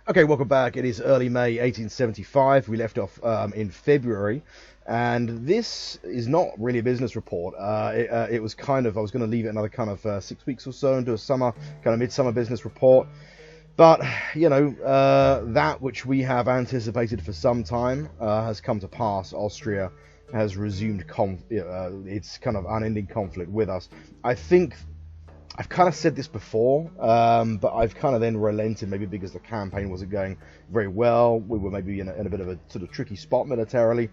Okay, welcome back. It is early May 1875. We left off in February, and this is not really a business report. It was kind of, I was going to leave it another kind of 6 weeks or so and do a midsummer business report. But, you know, that which we have anticipated for some time has come to pass. Austria has resumed its kind of unending conflict with us. I think I've kind of said this before, but I've kind of then relented, maybe because the campaign wasn't going very well. We were maybe in a bit of a sort of tricky spot militarily,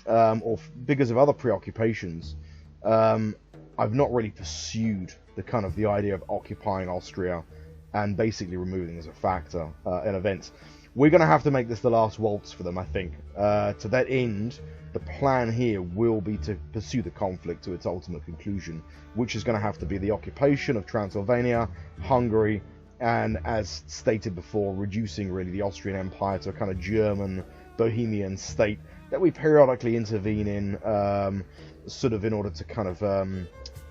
or because of other preoccupations. I've not really pursued the idea of occupying Austria and basically removing as a factor in events. We're going to have to make this the last waltz for them, I think. To that end, the plan here will be to pursue the conflict to its ultimate conclusion, which is going to have to be the occupation of Transylvania, Hungary, and, as stated before, reducing really the Austrian Empire to a kind of German Bohemian state that we periodically intervene in, sort of in order to kind of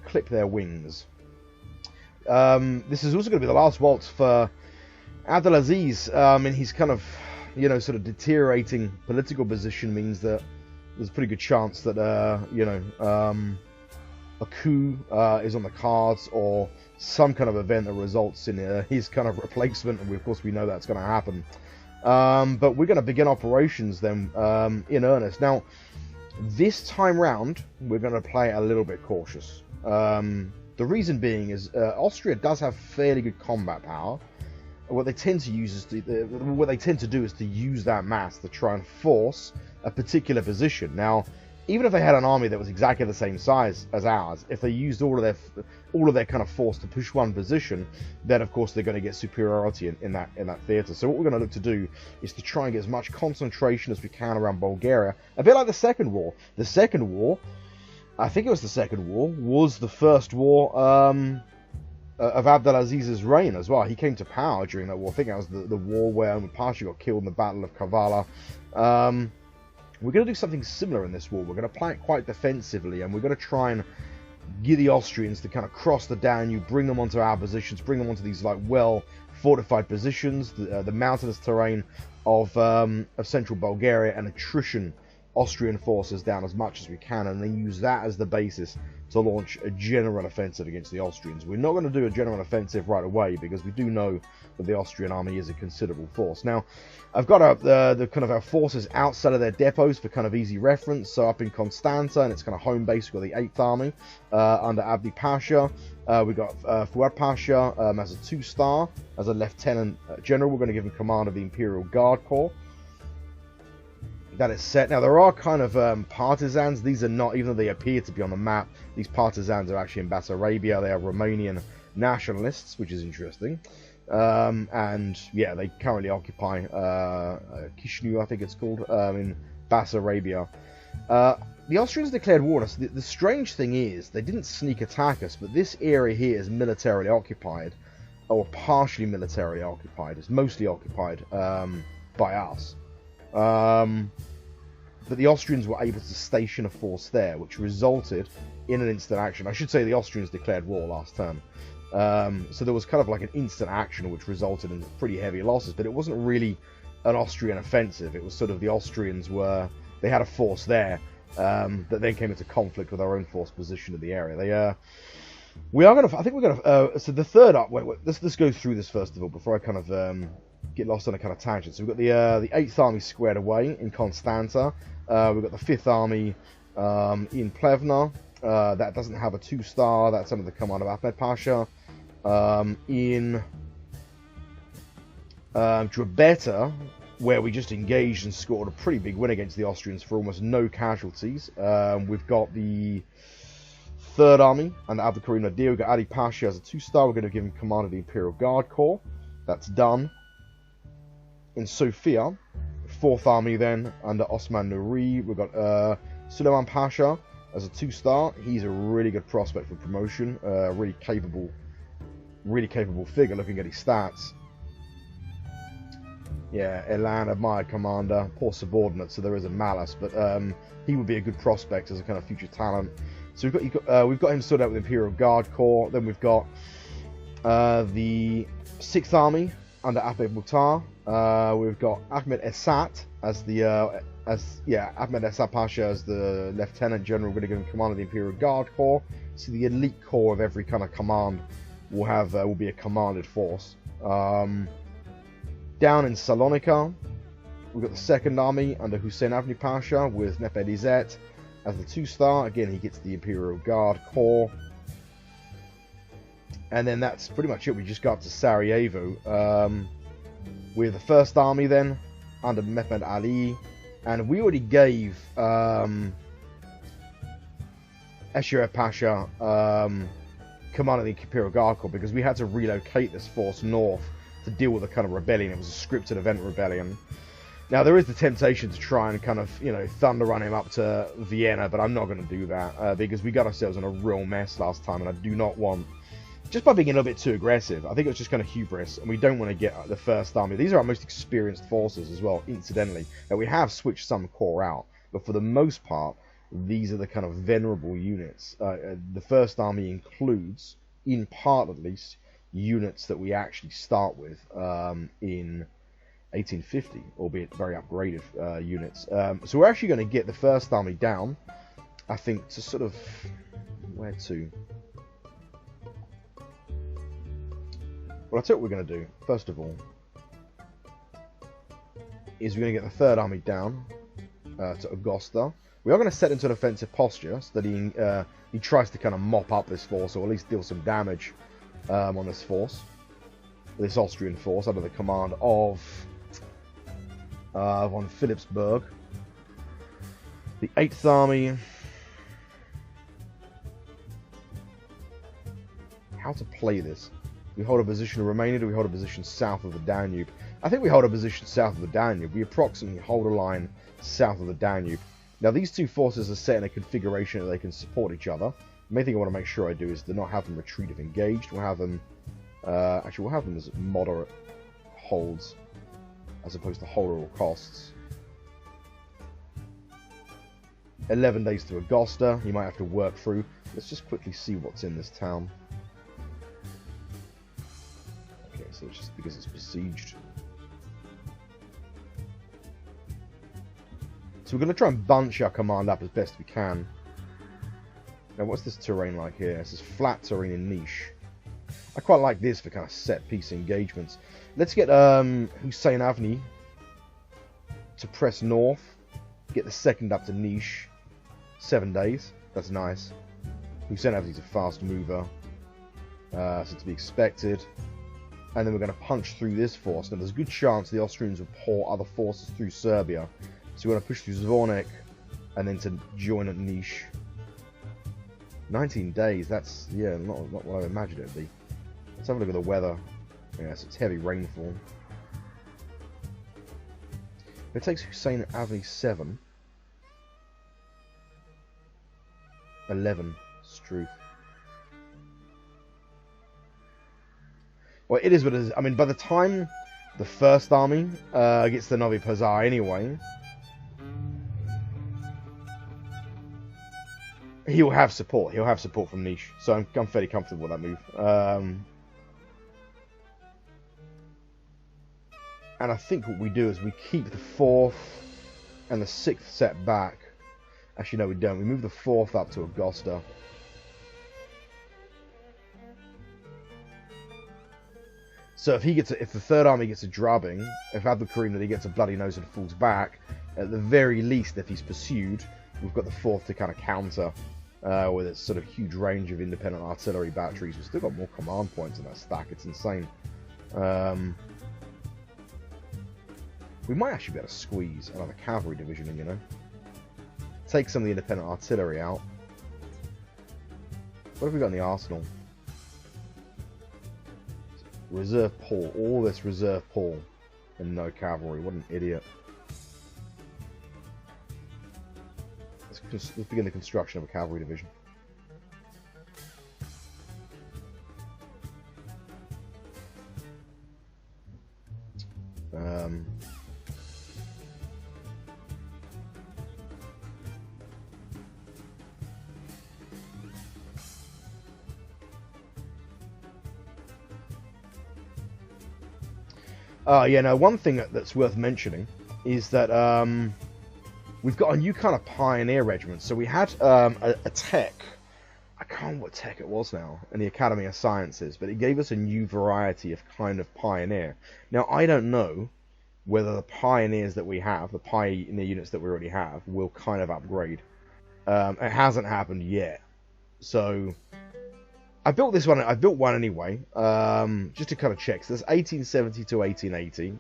clip their wings. This is also going to be the last waltz for Abdelaziz. And he's kind of, sort of deteriorating political position means that there's a pretty good chance that, a coup is on the cards, or some kind of event that results in his kind of replacement, and of course we know that's going to happen. But we're going to begin operations then in earnest. Now, this time round, we're going to play a little bit cautious. The reason being is Austria does have fairly good combat power. What they tend to use is to use that mass to try and force a particular position. Now, even if they had an army that was exactly the same size as ours, if they used all of their kind of force to push one position, then of course they're going to get superiority in that theatre. So what we're going to look to do is to try and get as much concentration as we can around Bulgaria, a bit like the Second War. The Second War, I think it was the Second War, was the first war of Abdelaziz's reign as well. He came to power during that war. I think that was the war where Pasha got killed in the Battle of Kavala. We're going to do something similar in this war. We're going to play it quite defensively, and we're going to try and get the Austrians to kind of cross the Danube, bring them onto our positions, bring them onto these like well fortified positions, the mountainous terrain of central Bulgaria, and attrition Austrian forces down as much as we can, and then use that as the basis to launch a general offensive against the Austrians. We're not going to do a general offensive right away because we do know that the Austrian army is a considerable force. Now, I've got the kind of our forces outside of their depots for kind of easy reference. So up in Constanza, and it's kind of home base, we've got the 8th Army under Abdi Pasha. We've got Fuad Pasha as a 2-star, as a Lieutenant General. We're going to give him command of the Imperial Guard Corps. That is set. Now, there are kind of partisans. These are not, even though they appear to be on the map, these partisans are actually in Bessarabia. They are Romanian nationalists, which is interesting. And, yeah, they currently occupy Chisinau, I think it's called, in Bessarabia. The Austrians declared war on us. The strange thing is, they didn't sneak attack us, but this area here is militarily occupied, or partially militarily occupied. It's mostly occupied by us. But the Austrians were able to station a force there, which resulted in an instant action. I should say the Austrians declared war last term. So there was kind of like an instant action which resulted in pretty heavy losses, but it wasn't really an Austrian offensive. It was sort of the Austrians they had a force there that then came into conflict with our own force position in the area. So the third up, let's go through this first of all before I kind of get lost on a kind of tangent. So we've got the 8th Army squared away in Constanza. We've got the 5th Army in Plevna. That doesn't have a 2-star. That's under the command of Ahmed Pasha. In Drobeta, where we just engaged and scored a pretty big win against the Austrians for almost no casualties. We've got the 3rd Army under Abdelkarim Nadir. We've got Ali Pasha as a 2-star. We're going to give him command of the Imperial Guard Corps. That's done. In Sofia, 4th Army then under Osman Nuri, we've got Suleiman Pasha as a 2-star. He's a really good prospect for promotion, really capable figure looking at his stats. Yeah, Elan, admired commander, poor subordinate, so there is a malice, but he would be a good prospect as a kind of future talent. So we've got him sorted out with Imperial Guard Corps. Then we've got the 6th Army under Ahmed Mukhtar. We've got Ahmed Esat as the Ahmed Esat Pasha as the Lieutenant General, going to give him command of the Imperial Guard Corps. So the elite corps of every kind of command will be a commanded force. Down in Salonika, we've got the Second Army under Hussein Avni Pasha with Nefed Izzet as the 2-star. Again, he gets the Imperial Guard Corps. And then that's pretty much it. We just got up to Sarajevo. With the First Army then, under Mehmed Ali. And we already gave Esherev Pasha command of the Imperial Guard Corps, because we had to relocate this force north to deal with a kind of rebellion. It was a scripted event rebellion. Now, there is the temptation to try and kind of, thunder run him up to Vienna, but I'm not going to do that, because we got ourselves in a real mess last time, and I do not want... Just by being a little bit too aggressive, I think it was just kind of hubris, and we don't want to get the First Army. These are our most experienced forces as well, incidentally. Now, we have switched some corps out, but for the most part, these are the kind of venerable units. The First Army includes, in part at least, units that we actually start with in 1850, albeit very upgraded units. So we're actually going to get the First Army down, I think, to sort of... Where to? Well, I'll tell you what we're going to do, first of all, is we're going to get the Third Army down to Augusta. We are going to set into an offensive posture so that he tries to kind of mop up this force, or at least deal some damage on this force, this Austrian force, under the command of von Philipsburg. The 8th Army... How to play this? We hold a position in Romania, do we hold a position south of the Danube? I think we hold a position south of the Danube. We approximately hold a line south of the Danube. Now, these two forces are set in a configuration that they can support each other. The main thing I want to make sure I do is to not have them retreat if engaged. We'll have them... actually, we'll have them as moderate holds, as opposed to hold at all costs. 11 days to Augusta. You might have to work through. Let's just quickly see what's in this town. So it's just because it's besieged. So we're going to try and bunch our command up as best we can. Now, what's this terrain like here? This is flat terrain in Niche. I quite like this for kind of set-piece engagements. Let's get Hussein Avni to press north. Get the second up to Niche. 7 days. That's nice. Hussein Avni's a fast mover. So to be expected. And then we're going to punch through this force. Now, there's a good chance the Austrians will pour other forces through Serbia. So we're going to push through Zvornik and then to join at Niche. 19 days, that's, yeah, not what I imagined it would be. Let's have a look at the weather. Yes, it's heavy rainfall. It takes Hussein Avni 7. 11, Struth. Well, it is what it is. I mean, by the time the First Army gets to Novi Pazar anyway, he'll have support. He'll have support from Niche. So I'm fairly comfortable with that move. And I think what we do is we keep the 4th and the 6th set back. Actually, no, we don't. We move the 4th up to Augusta. So if the Third Army gets a drubbing, if Abdul Karim that he gets a bloody nose and falls back, at the very least, if he's pursued, we've got the 4th to kind of counter with its sort of huge range of independent artillery batteries. We've still got more command points in that stack. It's insane. We might actually be able to squeeze another cavalry division in, you know. Take some of the independent artillery out. What have we got in the arsenal? Reserve Paul. All this reserve Paul. And no cavalry. What an idiot. Let's begin the construction of a cavalry division. Yeah, no, one thing that's worth mentioning is that we've got a new kind of pioneer regiment. So we had a tech, I can't remember what tech it was now, in the Academy of Sciences, but it gave us a new variety of kind of pioneer. Now, I don't know whether the pioneers that we have, the pioneer units that we already have, will kind of upgrade. It hasn't happened yet. So I built this one. I built one anyway, just to kind of check. So there's 1870 to 1880.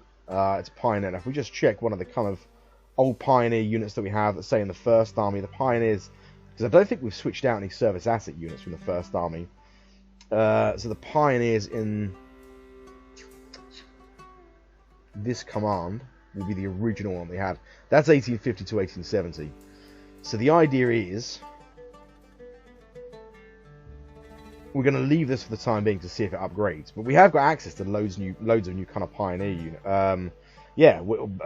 It's pioneer. Now, if we just check one of the kind of old pioneer units that we have, let's say in the First Army, the pioneers, because I don't think we've switched out any service asset units from the First Army. So the pioneers in this command will be the original one we had. That's 1850 to 1870. So the idea is we're going to leave this for the time being to see if it upgrades. But we have got access to loads of new kind of pioneer unit. Yeah,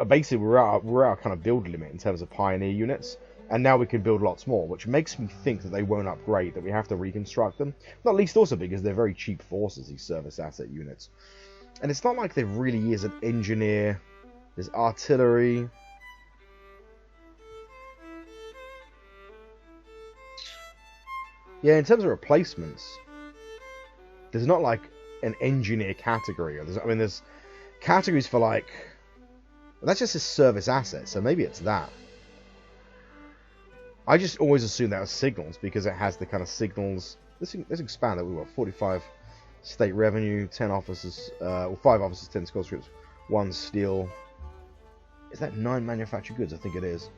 basically we're at our kind of build limit in terms of pioneer units, and now we can build lots more, which makes me think that they won't upgrade, that we have to reconstruct them. Not least also because they're very cheap forces, these service asset units. And it's not like there really is an engineer. There's artillery. Yeah, in terms of replacements, there's not like an engineer category. There's categories for like... That's just a service asset, so maybe it's that. I just always assumed that was signals because it has the kind of signals. Let's expand it. We've got 45 state revenue, 10 officers, or 5 officers, 10 conscripts, 1 steel. Is that 9 manufactured goods? I think it is.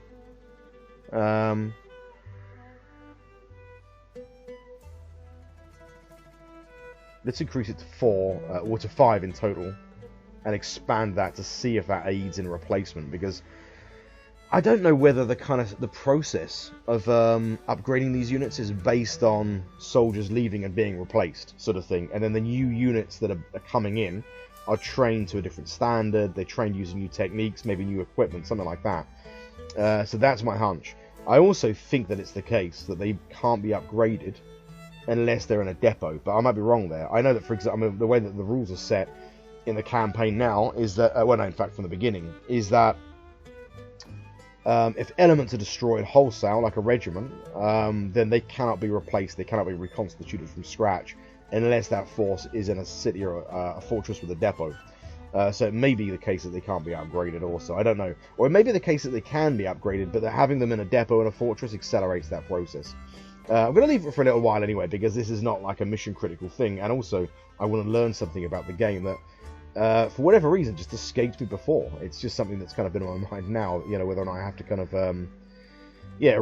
Let's increase it to 4, or to 5 in total, and expand that to see if that aids in replacement, because I don't know whether the process of upgrading these units is based on soldiers leaving and being replaced, sort of thing, and then the new units that are coming in are trained to a different standard, they're trained using new techniques, maybe new equipment, something like that. So that's my hunch. I also think that it's the case that they can't be upgraded unless they're in a depot, but I might be wrong there. I know that, for example, the way that the rules are set in the campaign now is that, well, no, in fact, from the beginning, is that if elements are destroyed wholesale, like a regiment, then they cannot be replaced, they cannot be reconstituted from scratch, unless that force is in a city or a fortress with a depot. So it may be the case that they can't be upgraded also, I don't know. Or it may be the case that they can be upgraded, but that having them in a depot and a fortress accelerates that process. I'm going to leave it for a little while anyway, because this is not like a mission critical thing, and also I want to learn something about the game that, for whatever reason, just escaped me before. It's just something that's kind of been on my mind now, you know, whether or not I have to kind of,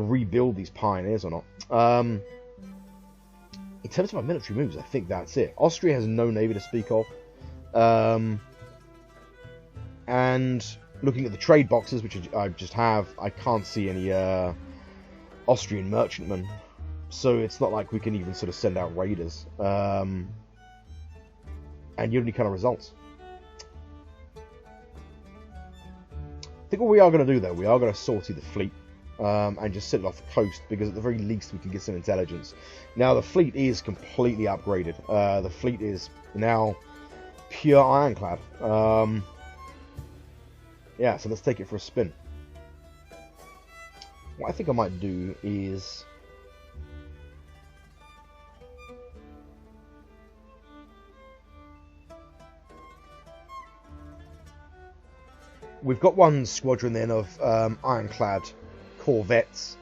rebuild these pioneers or not. In terms of my military moves, I think that's it. Austria has no navy to speak of. And looking at the trade boxes, which I just have, I can't see any Austrian merchantmen. So it's not like we can even sort of send out raiders. And you have any kind of results. I think what we are going to do, though, we are going to sortie the fleet and just sit it off the coast, because at the very least we can get some intelligence. Now, the fleet is completely upgraded. The fleet is now pure ironclad. Yeah, so let's take it for a spin. What I think I might do is... We've got one squadron then of ironclad corvettes.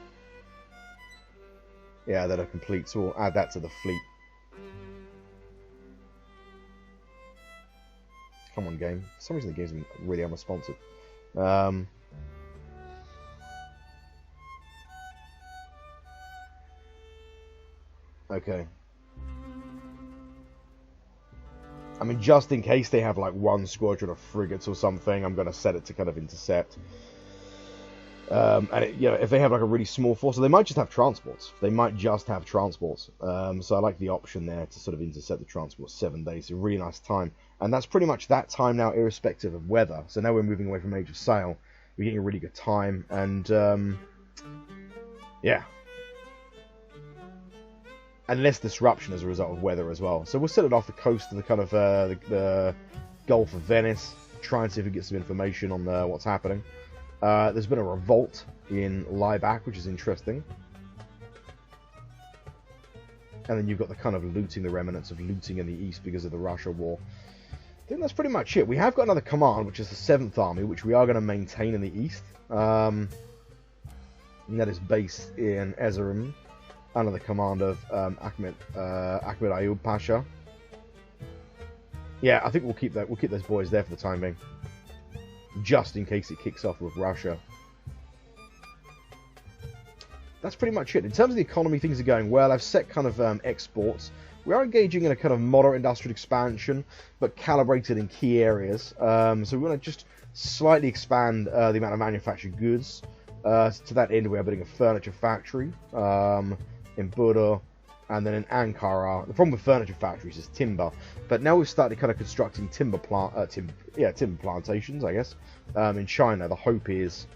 Yeah, that are complete, so we'll add that to the fleet. Come on, game. For some reason the game's been really unresponsive. Okay. I mean, just in case they have like one squadron of frigates or something, I'm going to set it to kind of intercept. And if they have like a really small force, so they might just have transports. They might just have transports. So I like the option there to sort of intercept the transport. 7 days, a really nice time. And that's pretty much that time now, irrespective of weather. So now we're moving away from Age of Sail. We're getting a really good time. And, yeah. And less disruption as a result of weather as well. So we'll set it off the coast of the kind of the Gulf of Venice. try and see if we get some information on what's happening. There's been a revolt in Laibach, which is interesting. And then you've got the kind of looting, the remnants of looting in the east because of the Russia war. I think that's pretty much it. We have got another command, which is the 7th Army, which we are going to maintain in the east. And that is based in Erzurum, under the command of Ahmed Ayub Pasha. Yeah, I think we'll keep that. We'll keep those boys there for the time being, just in case it kicks off with Russia. That's pretty much it. In terms of the economy, things are going well. I've set kind of exports. We are engaging in a kind of moderate industrial expansion, but calibrated in key areas. So we want to just slightly expand the amount of manufactured goods. To that end, we are building a furniture factory in Buda, and then in Ankara. The problem with furniture factories is timber, but now we've started kind of constructing timber plantations, I guess, in China. The hope is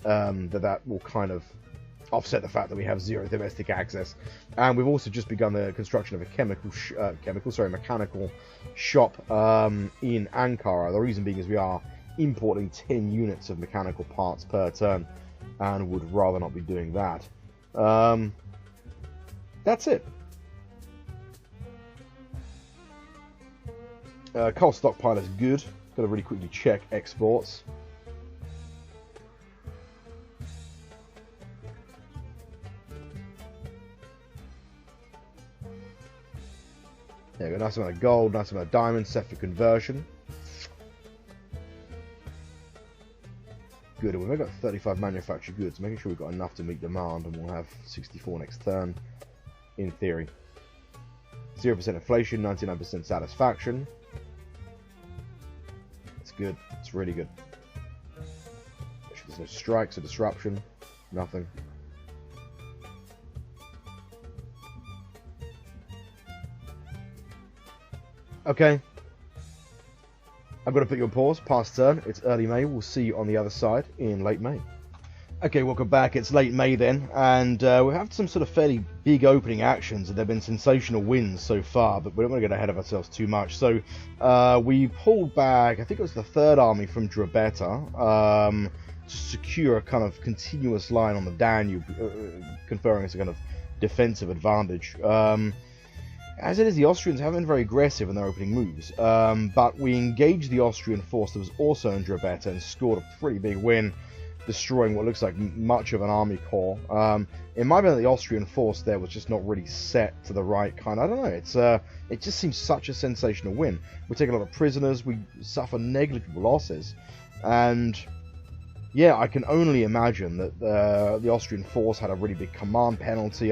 that will kind of offset the fact that we have zero domestic access. And we've also just begun the construction of a mechanical shop in Ankara. The reason being is we are importing 10 units of mechanical parts per turn, and would rather not be doing that. That's it. Coal stockpile is good. Got to really quickly check exports. There we go, nice amount of gold, nice amount of diamonds set for conversion. Good, we've got 35 manufactured goods, making sure we've got enough to meet demand, and we'll have 64 next turn, in theory. 0% inflation, 99% satisfaction. It's good, it's really good. There's no strikes or disruption, nothing. Okay, I'm going to put you on pause, past turn. It's early May. We'll see you on the other side in late May. Okay, welcome back. It's late May then, and we have some sort of fairly big opening actions, and there have been sensational wins so far, but we don't want to get ahead of ourselves too much. So we pulled back, I think it was the 3rd Army from Drobeta, to secure a kind of continuous line on the Danube, conferring us a kind of defensive advantage. As it is, the Austrians haven't been very aggressive in their opening moves, but we engaged the Austrian force that was also in Drobeta and scored a pretty big win, destroying what looks like much of an army corps. In my opinion, the Austrian force there was just not really set to the right kind. I don't know, it just seems such a sensational win. We take a lot of prisoners, we suffer negligible losses, and yeah, I can only imagine that the Austrian force had a really big command penalty.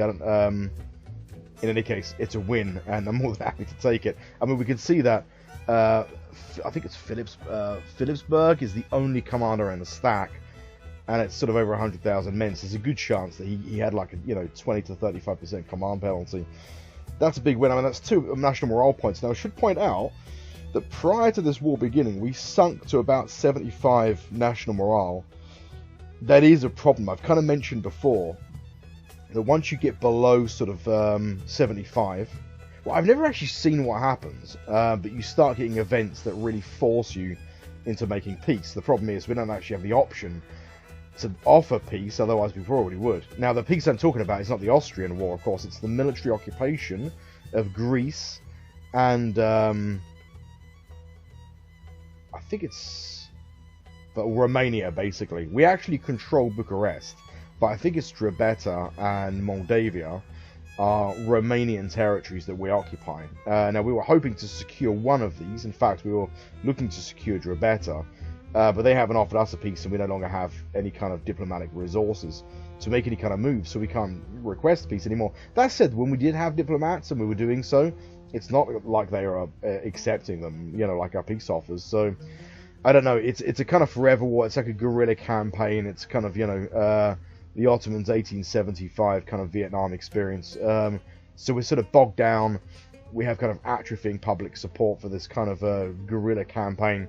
In any case, it's a win, and I'm more than happy to take it. I mean, we can see that, I think it's Philipsburg is the only commander in the stack, and it's sort of over 100,000 men, so there's a good chance that he had like a 20 to 35% command penalty. That's a big win. I mean, that's 2 national morale points. Now, I should point out that prior to this war beginning, we sunk to about 75 national morale. That is a problem. I've kind of mentioned before that once you get below sort of 75, well, I've never actually seen what happens, but you start getting events that really force you into making peace. The problem is we don't actually have the option to offer peace, otherwise we probably would. Now, the peace I'm talking about is not the Austrian war, of course, it's the military occupation of Greece and I think it's Romania, basically. We actually control Bucharest, but I think it's Drobeta and Moldavia are Romanian territories that we occupy. Now, we were hoping to secure one of these. In fact, we were looking to secure Drobeta, but they haven't offered us a peace, and we no longer have any kind of diplomatic resources to make any kind of move, so we can't request peace anymore. That said, when we did have diplomats and we were doing so, it's not like they are accepting them, like our peace offers. So, I don't know, it's a kind of forever war. It's like a guerrilla campaign. It's kind of, the Ottomans' 1875 kind of Vietnam experience. So we're sort of bogged down. We have kind of atrophying public support for this kind of guerrilla campaign.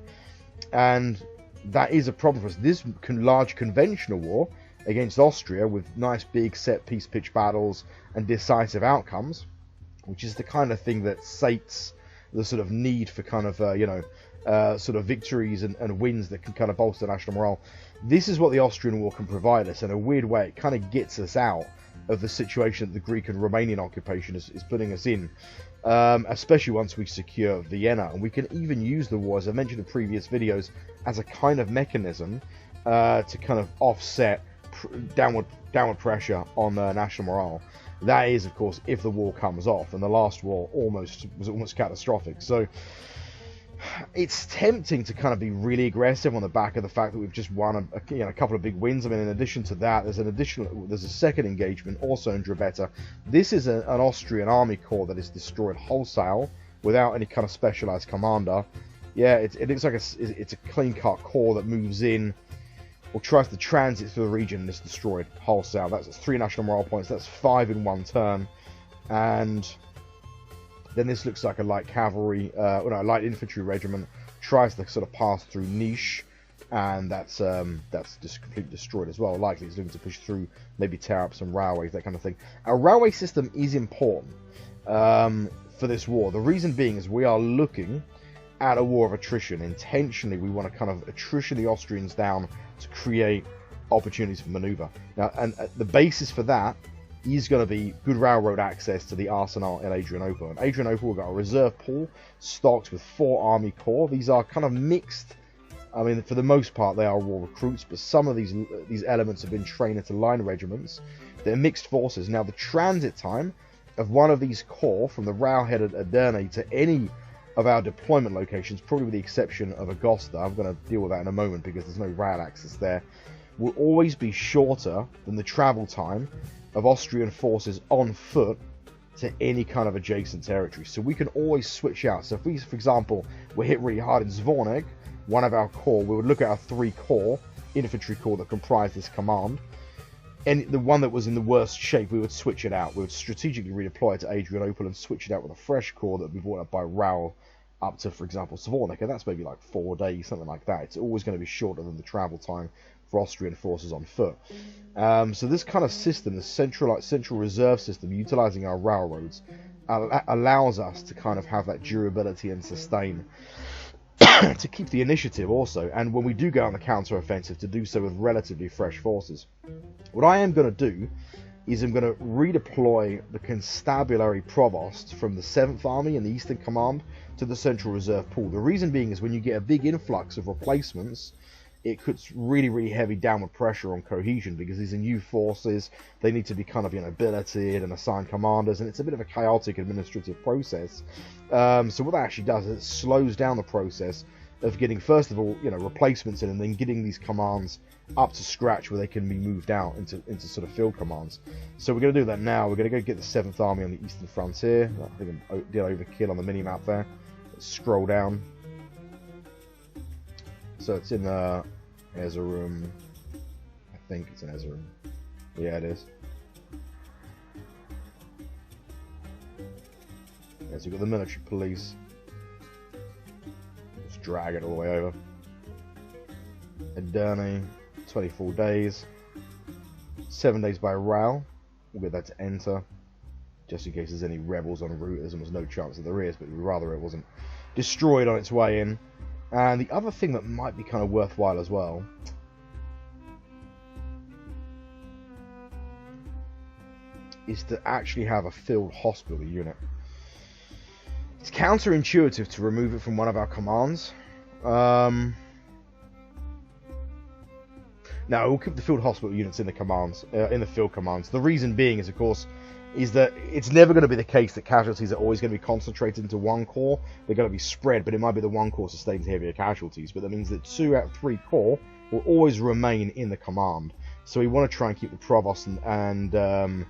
And that is a problem for us. This large conventional war against Austria with nice big set piece pitch battles and decisive outcomes, which is the kind of thing that sates the sort of need for kind of, sort of victories and wins that can kind of bolster national morale. This is what the Austrian War can provide us. In a weird way, it kind of gets us out of the situation that the Greek and Romanian occupation is putting us in, especially once we secure Vienna. And we can even use the war, as I mentioned in previous videos, as a kind of mechanism to kind of offset downward pressure on national morale. That is, of course, if the war comes off, and the last war was almost catastrophic. So it's tempting to kind of be really aggressive on the back of the fact that we've just won a couple of big wins. I mean, in addition to that, there's a second engagement also in Drobeta. This is an Austrian army corps that is destroyed wholesale without any kind of specialized commander. Yeah, it looks like it's a clean-cut corps that moves in or tries to transit through the region and is destroyed wholesale. That's 3 national morale points. That's 5 in one turn. And then this looks like a light cavalry, a light infantry regiment tries to sort of pass through Niche, and that's just completely destroyed as well. Likely it's looking to push through, maybe tear up some railways, that kind of thing. Our railway system is important for this war. The reason being is we are looking at a war of attrition. Intentionally, we want to kind of attrition the Austrians down to create opportunities for maneuver. Now, and the basis for that is going to be good railroad access to the arsenal in Adrianople. And Adrianople, we've got a reserve pool stocked with 4 army corps. These are kind of mixed. I mean, for the most part, they are raw recruits, but some of these elements have been trained into line regiments. They're mixed forces. Now, the transit time of one of these corps from the railhead at Aderne to any of our deployment locations, probably with the exception of Agosta, I'm going to deal with that in a moment because there's no rail access there, will always be shorter than the travel time of Austrian forces on foot to any kind of adjacent territory. So we can always switch out. So if we, for example, were hit really hard in Zvornik, one of our corps, we would look at our 3 corps, infantry corps that comprise this command, and the one that was in the worst shape, we would switch it out. We would strategically redeploy it to Adrianople and switch it out with a fresh corps that would be brought up by rail up to, for example, Zvornik, and that's maybe like 4 days, something like that. It's always going to be shorter than the travel time for Austrian forces on foot. So this kind of system, the central reserve system, utilizing our railroads, allows us to kind of have that durability and sustain to keep the initiative also. And when we do go on the counter-offensive, to do so with relatively fresh forces. What I am going to do is I'm going to redeploy the constabulary provost from the 7th Army and the Eastern Command to the Central Reserve Pool. The reason being is when you get a big influx of replacements, it puts really, really heavy downward pressure on cohesion because these are new forces. They need to be kind of, billeted and assigned commanders, and it's a bit of a chaotic administrative process. So what that actually does is it slows down the process of getting, first of all, replacements in, and then getting these commands up to scratch where they can be moved out into sort of field commands. So we're going to do that now. We're going to go get the 7th Army on the eastern frontier. I think I did overkill on the mini-map there. Let's scroll down. So it's in Erzurum. I think it's in Erzurum. Yeah, it is. Yeah, so you've got the military police. Just drag it all the way over. Aderne, 24 days. 7 days by rail. We'll get that to enter. Just in case there's any rebels en route. There's almost no chance that there is, but we'd rather it wasn't destroyed on its way in. And the other thing that might be kind of worthwhile as well is to actually have a field hospital unit. It's counterintuitive to remove it from one of our commands. Now, we'll keep the field hospital units in the commands, in the field commands. The reason being is, of course, is that it's never going to be the case that casualties are always going to be concentrated into one corps. They're going to be spread, but it might be the one corps sustains heavier casualties. But that means that 2 out of 3 corps will always remain in the command. So we want to try and keep the provost and the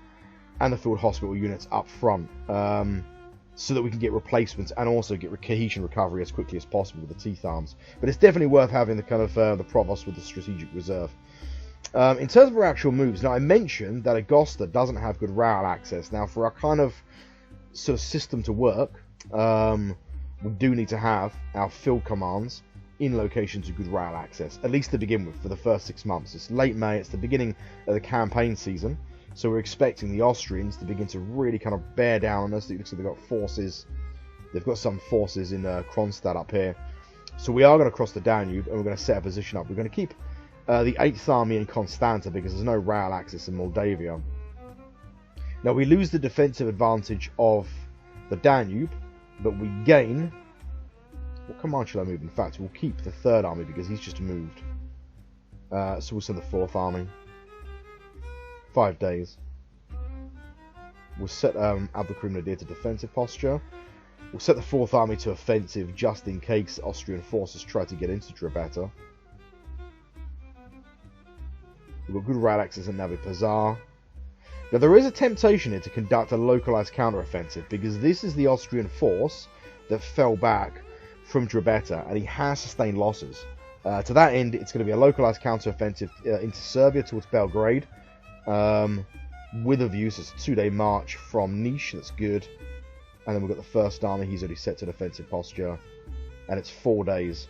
field hospital units up front, so that we can get replacements and also get cohesion recovery as quickly as possible with the teeth arms. But it's definitely worth having the kind of the provost with the strategic reserve. In terms of our actual moves, now I mentioned that Agosta doesn't have good rail access. Now for our kind of sort of system to work, we do need to have our field commands in locations with good rail access, at least to begin with for the first 6 months. It's late May, it's the beginning of the campaign season, so we're expecting the Austrians to begin to really kind of bear down on us. It looks like they've got forces, they've got some forces in Kronstadt up here. So we are going to cross the Danube, and we're going to set a position up. We're going to keep the 8th Army in Constanta, because there's no rail access in Moldavia. Now, we lose the defensive advantage of the Danube, but we gain... What command shall I move? In fact, we'll keep the 3rd Army, because he's just moved. So we'll send the 4th Army. 5 days. We'll set Abdelkrim Nadir to defensive posture. We'll set the 4th Army to offensive, just in case Austrian forces try to get into Drobeta. We've got good rail access in Novi Pazar. Now, there is a temptation here to conduct a localized counteroffensive, because this is the Austrian force that fell back from Drobeta, and he has sustained losses. To that end, it's going to be a localized counteroffensive into Serbia towards Belgrade, with a view. So it's a 2-day march from Niš. That's good. And then we've got the 1st Army. He's already set to defensive posture, and it's 4 days.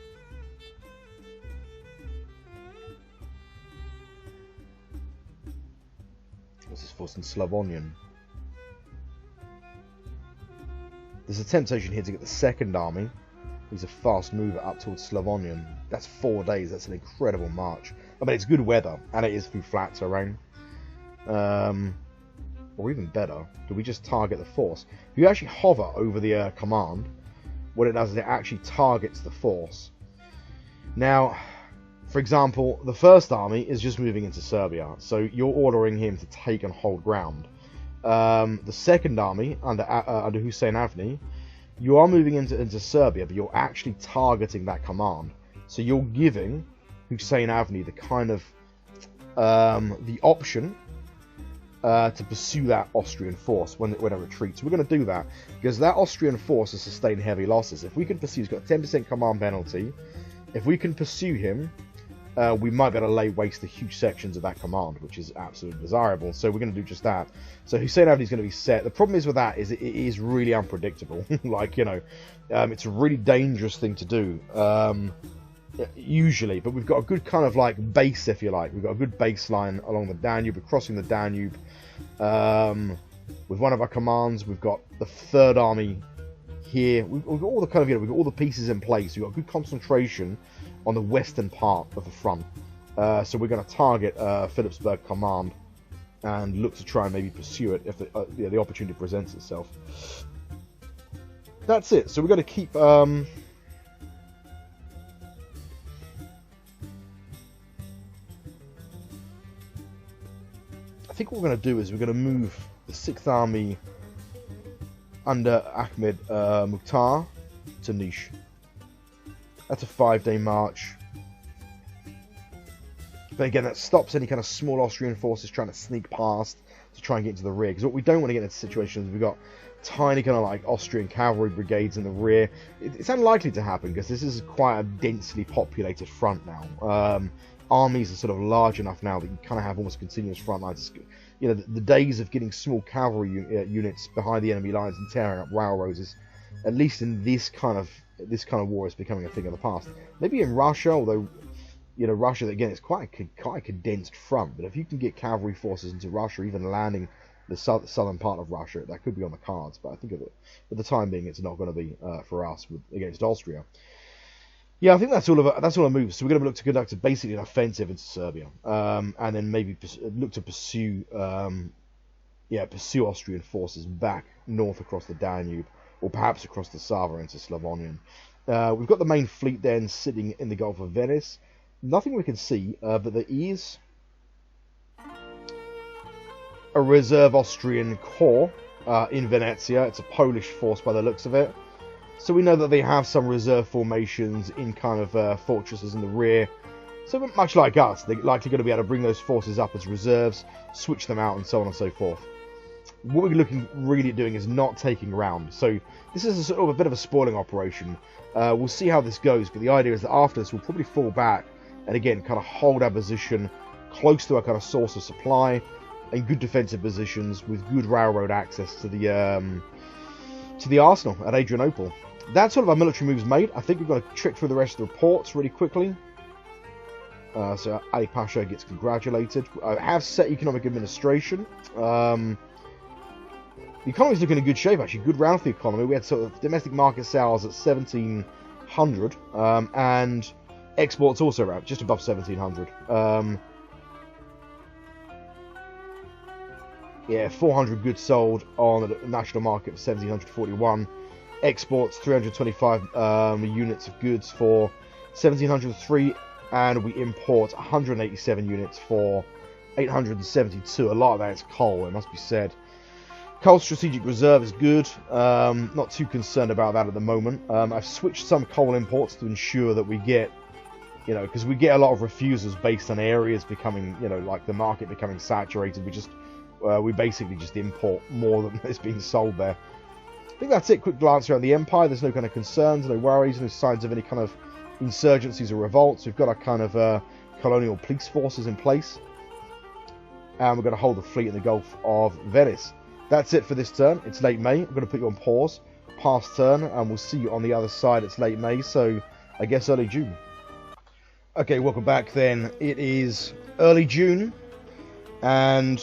This is force in Slavonian. There's a temptation here to get the 2nd Army. He's a fast mover up towards Slavonian. That's 4 days. That's an incredible march. I mean, it's good weather, and it is through flat terrain. Or even better, do we just target the force? If you actually hover over the command, what it does is it actually targets the force. Now, for example, the 1st Army is just moving into Serbia, so you're ordering him to take and hold ground. The 2nd Army, under Hussein Avni, you are moving into Serbia, but you're actually targeting that command. So you're giving Hussein Avni the kind of the option to pursue that Austrian force when it retreats. We're going to do that because that Austrian force has sustained heavy losses. If we can pursue, he's got a 10% command penalty. If we can pursue him, we might be able to lay waste to huge sections of that command, which is absolutely desirable. So we're going to do just that. So Hussein Avni is going to be set. The problem is with that is it is really unpredictable. Like, you know, it's a really dangerous thing to do. Usually, but we've got a good kind of like base, if you like. We've got a good baseline along the Danube. We're crossing the Danube with one of our commands. We've got the 3rd Army here. We've got all the kind of, you know, we've got all the pieces in place. We've got good concentration on the western part of the front. So we're going to target Philipsburg command and look to try and maybe pursue it if the opportunity presents itself. That's it. So we're going to keep. I think what we're going to do is we're going to move the 6th Army under Ahmed Mukhtar to Niš. That's a 5-day march. But again, that stops any kind of small Austrian forces trying to sneak past to try and get into the rear. Because what we don't want to get into situations, we've got tiny kind of like Austrian cavalry brigades in the rear. It's unlikely to happen because this is quite a densely populated front now. Armies are sort of large enough now that you kind of have almost continuous front lines. You know, the days of getting small cavalry units behind the enemy lines and tearing up railroads is, at least in this kind of war, is becoming a thing of the past. Maybe in Russia, although, you know, Russia again it's quite a condensed front. But if you can get cavalry forces into Russia, even landing the southern part of Russia, that could be on the cards. But I think for the time being, it's not going to be for us against Austria. Yeah, I think that's all our moves. So we're going to look to conduct basically an offensive into Serbia, and then maybe look to pursue Austrian forces back north across the Danube, or perhaps across the Sava into Slavonian. We've got the main fleet then sitting in the Gulf of Venice. Nothing we can see, but there is a reserve Austrian corps in Venezia. It's a Polish force by the looks of it. So we know that they have some reserve formations in kind of fortresses in the rear. So much like us, they're likely going to be able to bring those forces up as reserves, switch them out, and so on and so forth. What we're looking really at doing is not taking ground. So this is a sort of a bit of a spoiling operation. We'll see how this goes, but the idea is that after this we'll probably fall back and again kind of hold our position close to our kind of source of supply in good defensive positions with good railroad access to the arsenal at Adrianople. That's sort of our military moves made. I think we've got to trick through the rest of the reports really quickly. So Ali Pasha gets congratulated. I have set economic administration. The economy's looking in good shape actually. Good round for the economy. We had sort of domestic market sales at 17 1700, and exports also around just above 1700. Yeah, 400 goods sold on the national market for 1741. Exports 325 units of goods for 1703, and we import 187 units for 872. A lot of that is coal, it must be said. Coal strategic reserve is good. Not too concerned about that at the moment. I've switched some coal imports to ensure that we get, because we get a lot of refusals based on areas becoming, like the market becoming saturated. We basically just import more than is being sold there. I think that's it. Quick glance around the empire. There's no kind of concerns, no worries, no signs of any kind of insurgencies or revolts. We've got our kind of colonial police forces in place, and we're going to hold the fleet in the Gulf of Venice. That's it for this turn. It's late May. I'm going to put you on pause. Past turn, and we'll see you on the other side. It's late May, so I guess early June. Okay, welcome back then. It is early June, and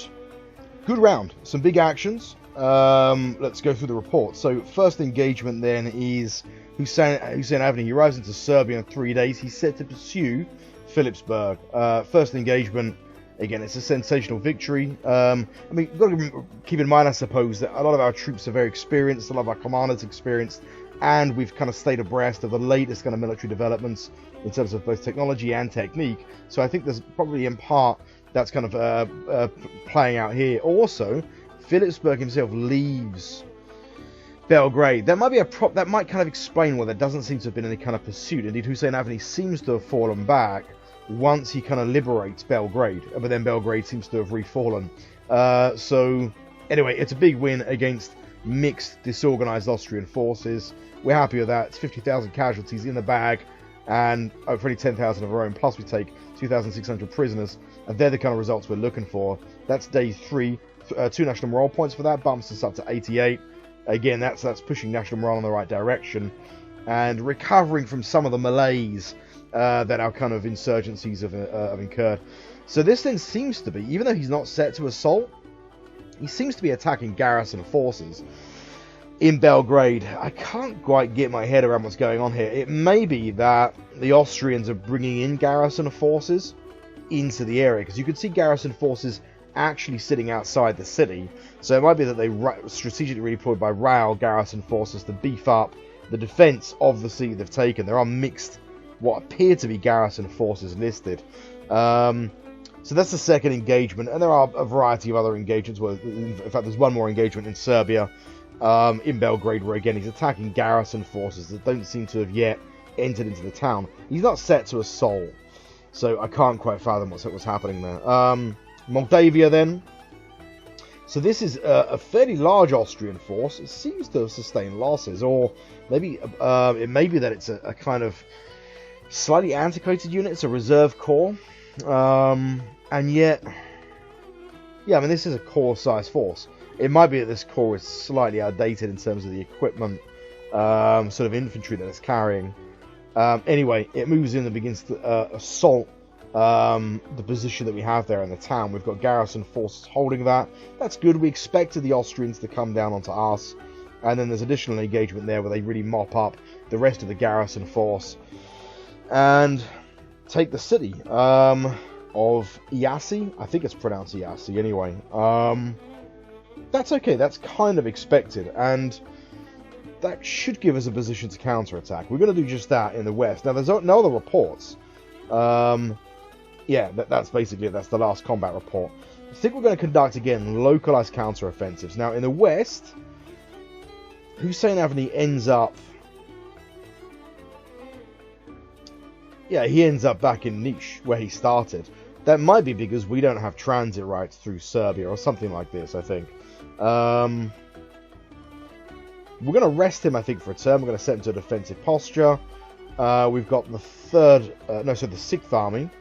good round. Some big actions. Let's go through the report. So, first engagement then is Hussein Avni. He arrives into Serbia in 3 days. He's set to pursue Philipsburg. First engagement. Again, it's a sensational victory. You've got to keep in mind, I suppose, that a lot of our troops are very experienced, a lot of our commanders experienced, and we've kind of stayed abreast of the latest kind of military developments in terms of both technology and technique. So I think there's probably in part that's kind of playing out here. Also, Philipsburg himself leaves Belgrade. That might be that might kind of explain why there doesn't seem to have been any kind of pursuit. Indeed, Hussein Avni seems to have fallen back once he kind of liberates Belgrade, but then Belgrade seems to have refallen. So anyway, it's a big win against mixed, disorganized Austrian forces. We're happy with that. It's 50,000 casualties in the bag, and only 10,000 of our own. Plus we take 2,600 prisoners, and they're the kind of results we're looking for. That's day 3. 2 national morale points for that, bumps us up to 88. Again, that's pushing national morale in the right direction, and recovering from some of the malaise that our kind of insurgencies have incurred. So this then seems to be, even though he's not set to assault, he seems to be attacking garrison forces in Belgrade. I can't quite get my head around what's going on here. It may be that the Austrians are bringing in garrison forces into the area, because you could see garrison forces actually sitting outside the city. So it might be that they strategically redeployed by Rail garrison forces to beef up the defense of the city they've taken. There are mixed, what appear to be garrison forces listed. So that's the second engagement, and there are a variety of other engagements. Well, in fact, there's one more engagement in Serbia, in Belgrade, where again he's attacking garrison forces that don't seem to have yet entered into the town. He's not set to assault, so I can't quite fathom what's happening there. Moldavia then. So this is a fairly large Austrian force. It seems to have sustained losses, or maybe it may be that it's a kind of slightly antiquated unit. It's a reserve corps, and yet, yeah, I mean, this is a corps-sized force. It might be that this corps is slightly outdated in terms of the equipment, sort of infantry that it's carrying. Anyway, it moves in and begins to assault the position that we have there in the town. We've got garrison forces holding that. That's good. We expected the Austrians to come down onto us, and then there's additional engagement there where they really mop up the rest of the garrison force and take the city of Iasi. I think it's pronounced Iasi anyway. That's okay. That's kind of expected, and that should give us a position to counterattack. We're going to do just that in the west. Now, there's no other reports. Yeah, that's basically it. That's the last combat report. I think we're going to conduct, again, localized counter-offensives. Now, in the west, Hussein Avni ends up... Yeah, he ends up back in Niš, where he started. That might be because we don't have transit rights through Serbia, or something like this, I think. We're going to rest him, I think, for a turn. We're going to set him to a defensive posture. We've got the the 6th Army.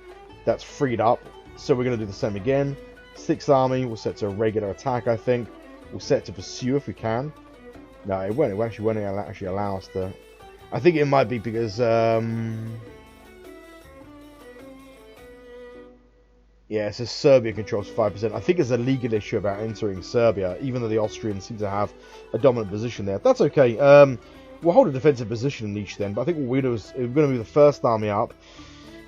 That's freed up, so we're going to do the same again. 6th Army, we'll set to a regular attack, I think. We'll set to pursue if we can. No, it won't actually allow us to... I think it might be because... Yeah, it says Serbia controls 5%. I think it's a legal issue about entering Serbia, even though the Austrians seem to have a dominant position there. That's okay. we'll hold a defensive position in each then, but I think what we'll do is we're going to move the first army up.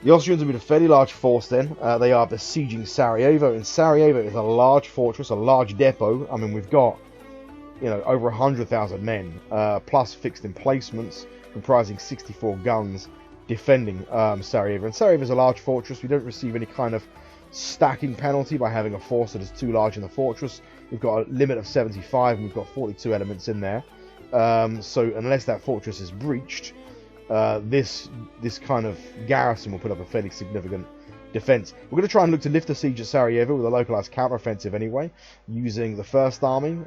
The Austrians will be a fairly large force then. They are besieging Sarajevo, and Sarajevo is a large fortress, a large depot. I mean, we've got, you know, over 100,000 men, plus fixed emplacements, comprising 64 guns, defending Sarajevo. And Sarajevo is a large fortress. We don't receive any kind of stacking penalty by having a force that is too large in the fortress. We've got a limit of 75, and we've got 42 elements in there. So unless that fortress is breached, this kind of garrison will put up a fairly significant defense. We're going to try and look to lift the siege at Sarajevo with a localized counteroffensive anyway, using the first army.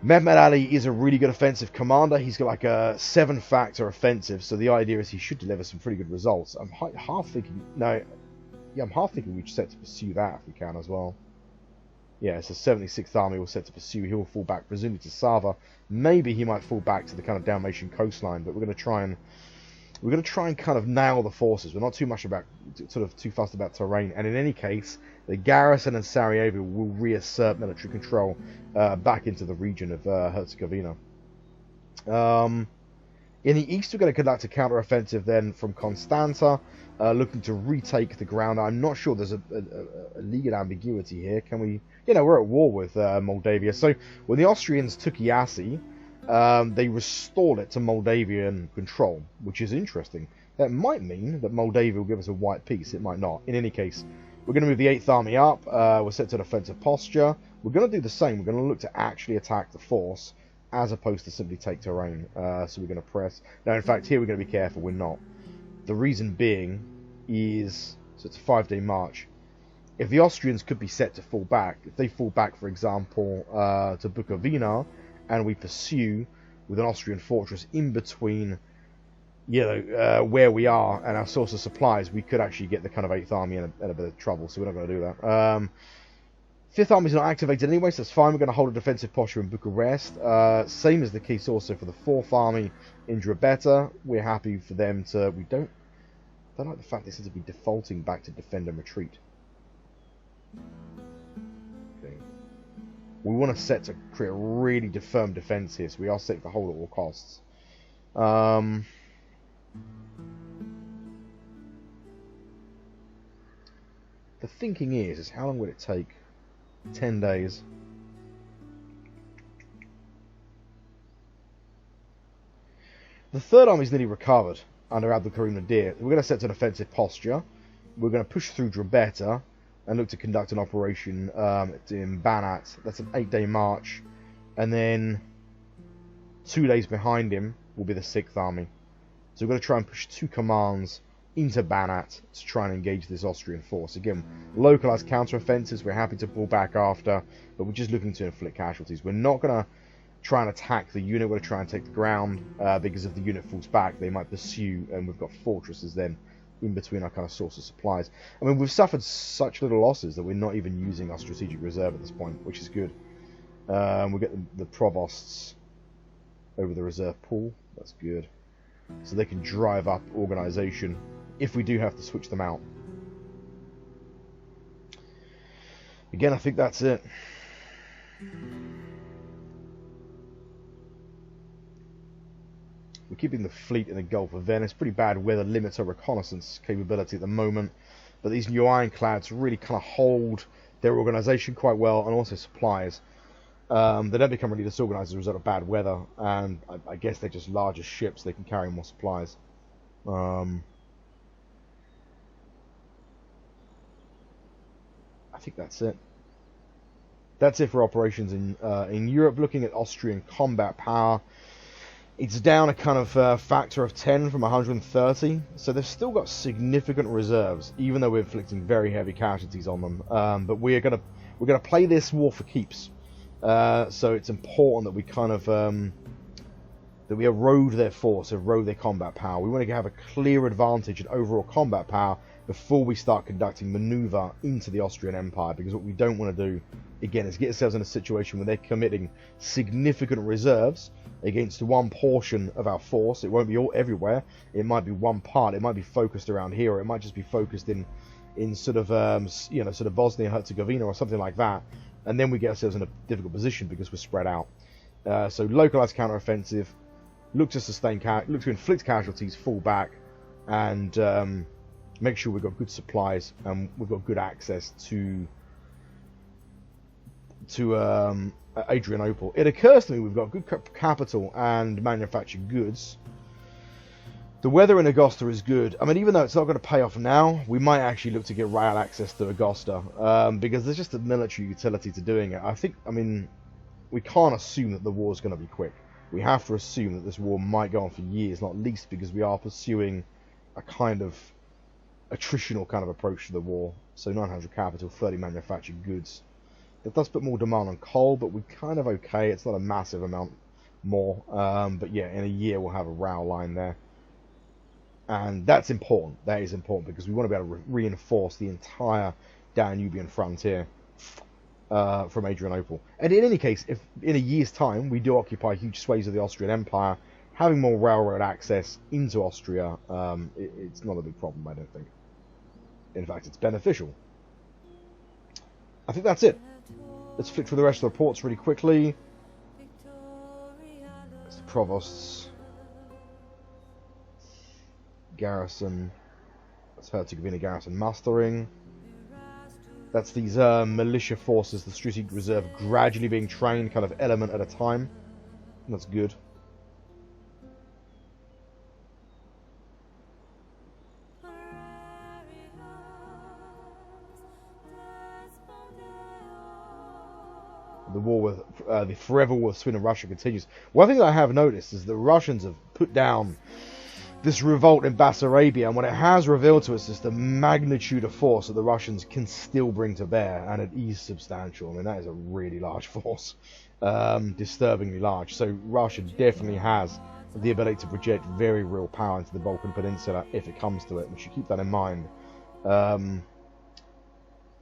Mehmet Ali is a really good offensive commander. He's got like a 7-factor offensive, so the idea is he should deliver some pretty good results. I'm half thinking we set to pursue that if we can as well. Yeah, it's the 76th army we're set to pursue. He will fall back, presumably to Sava. Maybe he might fall back to the kind of Dalmatian coastline, but we're going to try and kind of nail the forces. We're not too fussed about terrain. And in any case, the garrison in Sarajevo will reassert military control back into the region of Herzegovina. In the east, we're going to conduct a counteroffensive then from Constanza, looking to retake the ground. I'm not sure there's a legal ambiguity here. Can we? You know, we're at war with Moldavia. So when the Austrians took Iasi, they restored it to Moldavian control, which is interesting. That might mean that Moldavia will give us a white peace. It might not. In any case, we're going to move the 8th Army up. We're set to an offensive posture. We're going to do the same. We're going to look to actually attack the force as opposed to simply take terrain. So we're going to press. Now, in fact, here we're going to be careful. We're not. The reason being is, so it's a 5-day march. If the Austrians could be set to fall back, if they fall back, for example, to Bukovina, and we pursue with an Austrian fortress in between, you know, where we are and our source of supplies, we could actually get the kind of 8th Army in a bit of trouble, so we're not going to do that. 5th Army is not activated anyway, so that's fine. We're going to hold a defensive posture in Bucharest. Same as the case also for the 4th Army in Drobeta. We're happy for them to... I don't like the fact they seem to be defaulting back to defend and retreat. Okay. We want to set to create a really firm defense here, so we are set to hold at all costs. The thinking is how long would it take? 10 days. The 3rd Army is nearly recovered under Abdulkarim Nadir. We're going to set to an offensive posture. We're going to push through Drobeta and look to conduct an operation in Banat. That's an 8-day march. And then 2 days behind him will be the 6th Army. So we're going to try and push 2 commands into Banat to try and engage this Austrian force. Again, localized counter-offensives. We're happy to pull back after, but we're just looking to inflict casualties. We're not going to try and attack the unit. We're going to try and take the ground, because if the unit falls back, they might pursue, and we've got fortresses then in between our kind of source of supplies. I mean, we've suffered such little losses that we're not even using our strategic reserve at this point, which is good. We'll get the provosts over the reserve pool. That's good. So they can drive up organisation if we do have to switch them out. Again, I think that's it. We're keeping the fleet in the Gulf of Venice. Pretty bad weather limits our reconnaissance capability at the moment, but these new ironclads really kind of hold their organisation quite well, and also supplies. They don't become really disorganised as a result of bad weather, and I guess they're just larger ships. They can carry more supplies. I think that's it. That's it for operations in Europe. Looking at Austrian combat power, it's down a kind of factor of 10 from 130, so they've still got significant reserves, even though we're inflicting very heavy casualties on them. But we're gonna play this war for keeps. So it's important that we kind of that we erode their force, erode their combat power. We want to have a clear advantage in overall combat power before we start conducting maneuver into the Austrian Empire, because what we don't want to do, again, is get ourselves in a situation where they're committing significant reserves against one portion of our force. It won't be all everywhere. It might be one part. It might be focused around here, or it might just be focused in sort of sort of Bosnia Herzegovina or something like that. And then we get ourselves in a difficult position because we're spread out. So localized counteroffensive, look to look to inflict casualties, fall back, and make sure we've got good supplies and we've got good access to Adrianople. It occurs to me we've got good capital and manufactured goods. The weather in Augusta is good. I mean, even though it's not going to pay off now, we might actually look to get rail access to Augusta, because there's just a military utility to doing it. I mean, we can't assume that the war is going to be quick. We have to assume that this war might go on for years, not least because we are pursuing a kind of attritional kind of approach to the war. So 900 capital, 30 manufactured goods. That does put more demand on coal, but we're kind of okay. It's not a massive amount more. But yeah, in a year we'll have a rail line there. And that's important. That is important because we want to be able to reinforce the entire Danubian frontier from Adrianople. And in any case, if in a year's time we do occupy huge swathes of the Austrian Empire, having more railroad access into Austria, it's not a big problem, I don't think. In fact, it's beneficial. I think that's it. Let's flick through the rest of the reports really quickly. It's the Provost's garrison. That's Herzegovina garrison mustering. That's these militia forces, the strategic reserve, gradually being trained, kind of element at a time. That's good. The war with the forever war with Sweden and Russia continues. One thing that I have noticed is the Russians have put down this revolt in Bessarabia, and what it has revealed to us is the magnitude of force that the Russians can still bring to bear, and it is substantial. I mean, that is a really large force, disturbingly large. So Russia definitely has the ability to project very real power into the Balkan Peninsula if it comes to it. We should keep that in mind.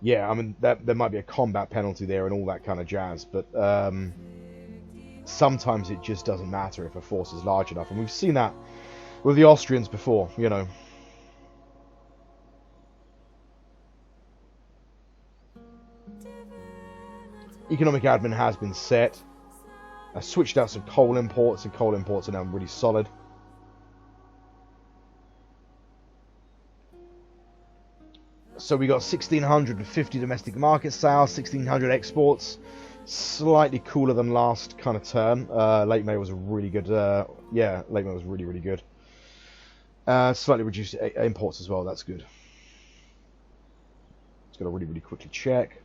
Yeah, I mean, there might be a combat penalty there and all that kind of jazz, but sometimes it just doesn't matter if a force is large enough, and we've seen that with the Austrians before, you know. Economic admin has been set. I switched out some coal imports, and coal imports are now really solid. So we got 1,650 domestic market sales, 1,600 exports. Slightly cooler than last kind of turn. Late May was a really good. Yeah, late May was really, really good. Slightly reduced imports as well. That's good. Just got to really, really quickly check.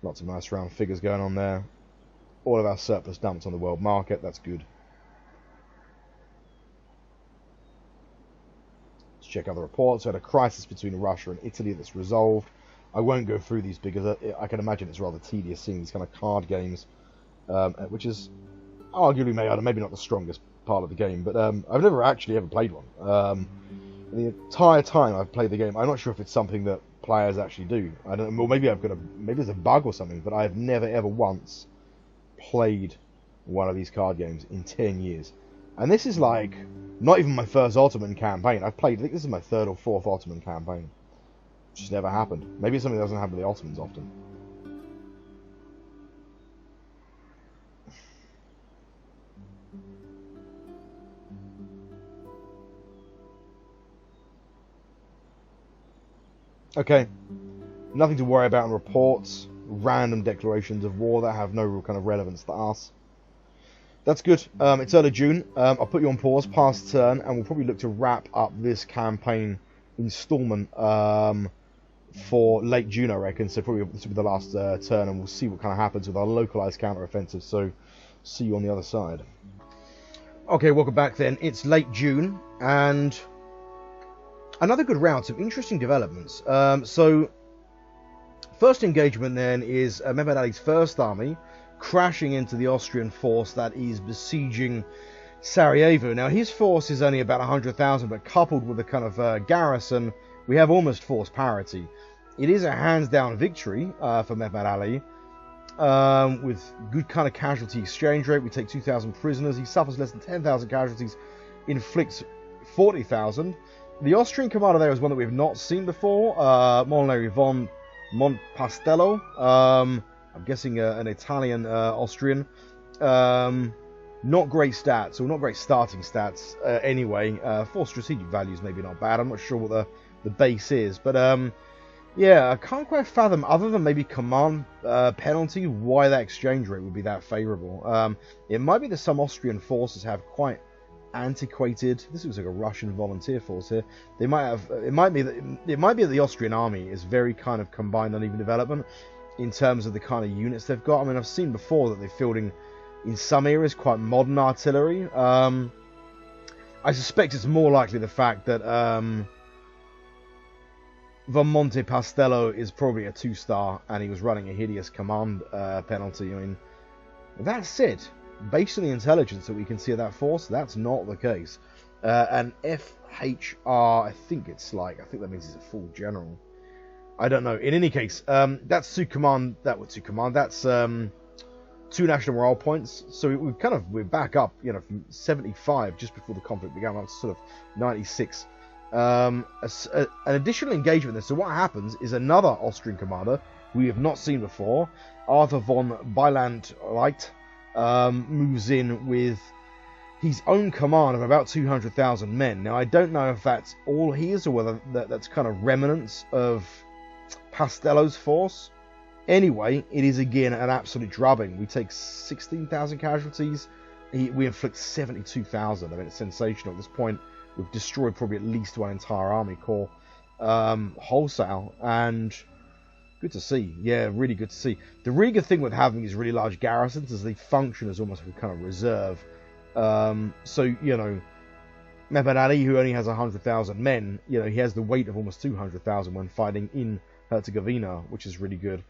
Lots of nice round figures going on there. All of our surplus dumped on the world market. That's good. Let's check other reports. We had a crisis between Russia and Italy that's resolved. I won't go through these because I can imagine it's rather tedious seeing these kind of card games, which is arguably maybe not the strongest part of the game, but I've never actually ever played one. The entire time I've played the game, I'm not sure if it's something that players actually do. I don't know. Well, maybe maybe there's a bug or something, but I've never ever once played one of these card games in 10 years. And this is like not even my first Ottoman campaign. I think this is my third or fourth Ottoman campaign. It's just never happened. Maybe it's something that doesn't happen to the Ottomans often. Okay, nothing to worry about in reports. Random declarations of war that have no real kind of relevance to us. That's good. It's early June. I'll put you on pause past turn, and we'll probably look to wrap up this campaign installment for late June, I reckon. So probably this will be the last turn, and we'll see what kind of happens with our localized counter-offensive. So see you on the other side. Okay, welcome back then. It's late June, and another good round, some interesting developments. So, first engagement then is Mehmed Ali's first army crashing into the Austrian force that is besieging Sarajevo. Now, his force is only about 100,000, but coupled with a kind of garrison, we have almost force parity. It is a hands-down victory for Mehmed Ali, with good kind of casualty exchange rate. We take 2,000 prisoners. He suffers less than 10,000 casualties, inflicts 40,000. The Austrian commander there is one that we've not seen before, Molinari von Montpastello. I'm guessing an Italian Austrian. Not great stats, or not great starting stats anyway. For strategic values, maybe not bad. I'm not sure what the base is, but yeah, I can't quite fathom, other than maybe command penalty, why that exchange rate would be that favourable. It might be that some Austrian forces have quite antiquated. This looks like a Russian volunteer force here. They might have. It might be that the Austrian army is very kind of combined uneven development in terms of the kind of units they've got. I mean, I've seen before that they're fielding in some areas quite modern artillery. I suspect it's more likely the fact that Von Monte Pastello is probably a 2-star and he was running a hideous command penalty. I mean, that said, based on the intelligence that we can see of that force, that's not the case. And FHR, I think that means he's a full general. I don't know. In any case, that's two command. That's 2 national morale points. So we're back up, from 75 just before the conflict began, up to sort of 96. An additional engagement there. So what happens is another Austrian commander we have not seen before, Arthur von Beiland-Reit, moves in with his own command of about 200,000 men. Now, I don't know if that's all he is or whether that's kind of remnants of Pastello's force. Anyway, it is again an absolute drubbing. We take 16,000 casualties. We inflict 72,000. I mean, it's sensational at this point. We've destroyed probably at least one entire army corps wholesale, and good to see. Yeah, really good to see. The really good thing with having these really large garrisons is they function as almost a kind of reserve. So, Mehmed Ali, who only has 100,000 men, he has the weight of almost 200,000 when fighting in Herzegovina, which is really good.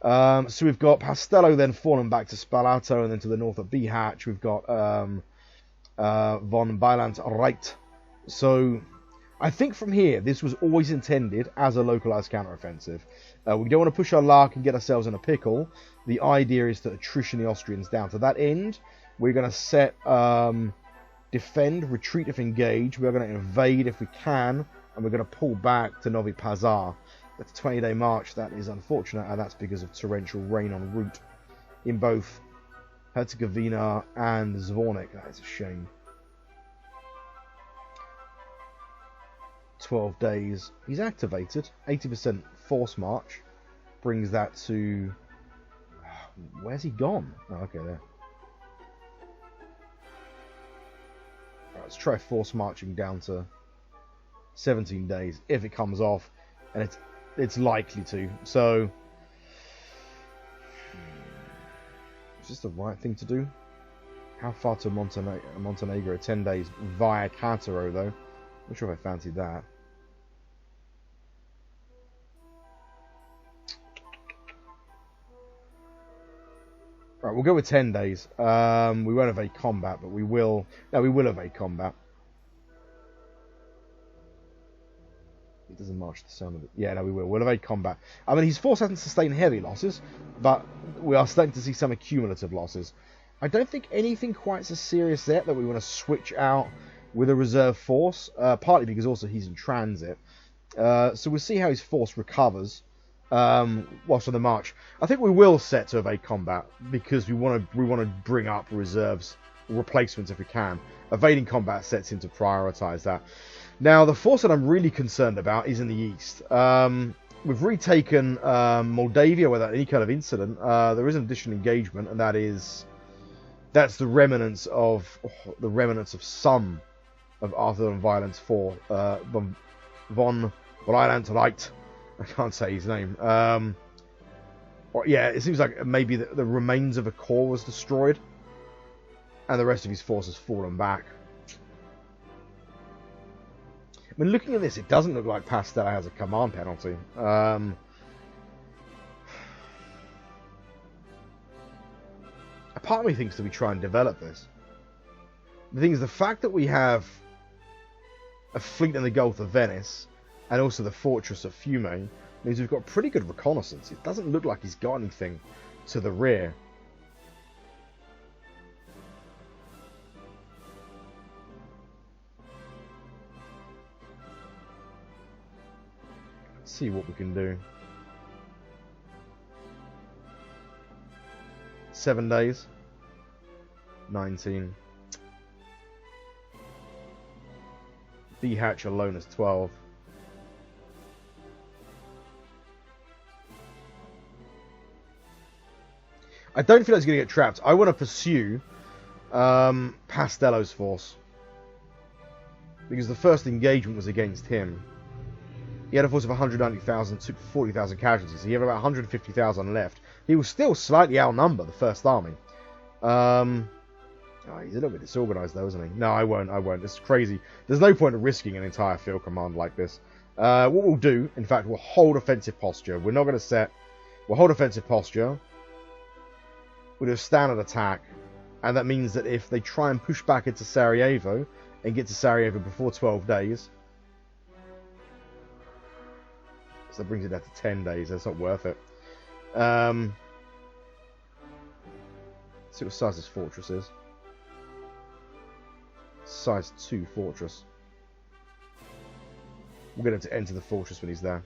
So we've got Pastello then fallen back to Spalato, and then to the north of Bihać we've got von Beiland-Reit. So I think from here, this was always intended as a localized counteroffensive. We don't want to push our luck and get ourselves in a pickle. The idea is to attrition the Austrians down. To that end, we're going to set defend, retreat if engaged. We're going to invade if we can, and we're going to pull back to Novi Pazar. That's a 20-day march. That is unfortunate, and that's because of torrential rain en route in both Herzegovina and Zvornik. That is a shame. 12 days. He's activated. 80% force march. Brings that to... Where's he gone? Oh, okay, there. Right, let's try force marching down to 17 days if it comes off, and it's likely to. So, is this the right thing to do? How far to Montenegro? 10 days via Cataro, though. Not sure if I fancied that. Right, we'll go with 10 days. We won't evade combat, but we will... No, we will evade combat. He doesn't march the sun of it. Yeah, no, we will. We'll evade combat. I mean, his force hasn't sustained heavy losses, but we are starting to see some accumulative losses. I don't think anything quite so serious yet that we want to switch out with a reserve force, partly because also he's in transit. So we'll see how his force recovers whilst on the march. I think we will set to evade combat because we want to bring up reserves, replacements if we can. Evading combat sets in to prioritise that. Now, the force that I'm really concerned about is in the east. We've retaken Moldavia without any kind of incident. There is an additional engagement, and that's the remnants of some of Arthur and Violence 4. Von Breilandt. I can't say his name. Yeah, it seems like maybe the remains of a corps was destroyed, and the rest of his force has fallen back. I mean, looking at this, it doesn't look like Pastello has a command penalty. A part of me thinks that we try and develop this. The thing is, the fact that we have a fleet in the Gulf of Venice and also the fortress of Fiume means we've got pretty good reconnaissance. It doesn't look like he's got anything to the rear. Let's see what we can do. 7 days. 19. B hatch alone is 12. I don't feel like he's going to get trapped. I want to pursue Pastello's force. Because the first engagement was against him. He had a force of 190,000, took 40,000 casualties. So he had about 150,000 left. He will still slightly outnumber the first army. Oh, he's a little bit disorganized though, isn't he? No, I won't. It's crazy. There's no point in risking an entire field command like this. What we'll do, in fact, we'll hold offensive posture. We're not going to set... We'll hold offensive posture. We'll do a standard attack. And that means that if they try and push back into Sarajevo and get to Sarajevo before 12 days... So that brings it down to 10 days. That's not worth it. See what size this fortress is. Size 2 fortress. We'll get him to enter the fortress when he's there.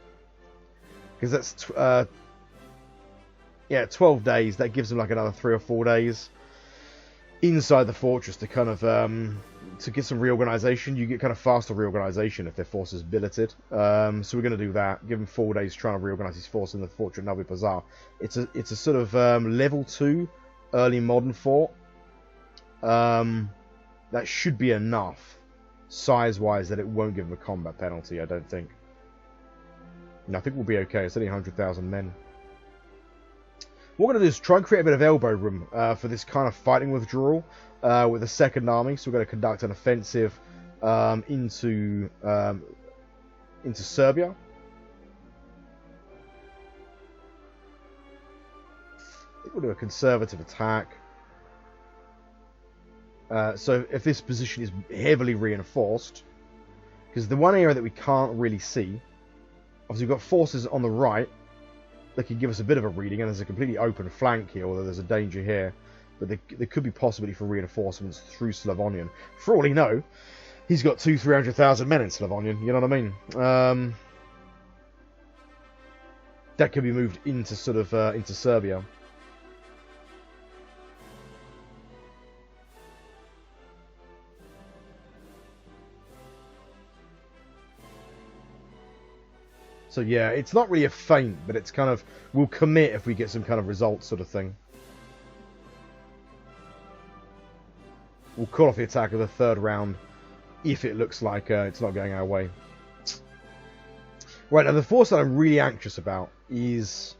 Because that's... yeah, 12 days. That gives him like another 3 or 4 days inside the fortress to kind of... to get some reorganization. You get kind of faster reorganization if their force is billeted. So we're going to do that. Give him 4 days trying to reorganize his force in the fortress of Novi Pazar. It's a sort of level 2 early modern fort. That should be enough size-wise that it won't give him a combat penalty, I don't think. No, I think we'll be okay. It's only 100,000 men. What we're going to do is try and create a bit of elbow room for this kind of fighting withdrawal with the Second Army. So we're going to conduct an offensive into Serbia. I think we'll do a conservative attack. So if this position is heavily reinforced, because the one area that we can't really see, obviously we've got forces on the right that can give us a bit of a reading, and there's a completely open flank here, although there's a danger here, but there could be possibility for reinforcements through Slavonian. For all he know, he's got 200,000-300,000 men in Slavonian, you know what I mean? That could be moved into sort of into Serbia. So yeah, it's not really a feint, but it's kind of, we'll commit if we get some kind of result sort of thing. We'll call off the attack of the third round if it looks like it's not going our way. Right, now the force that I'm really anxious about is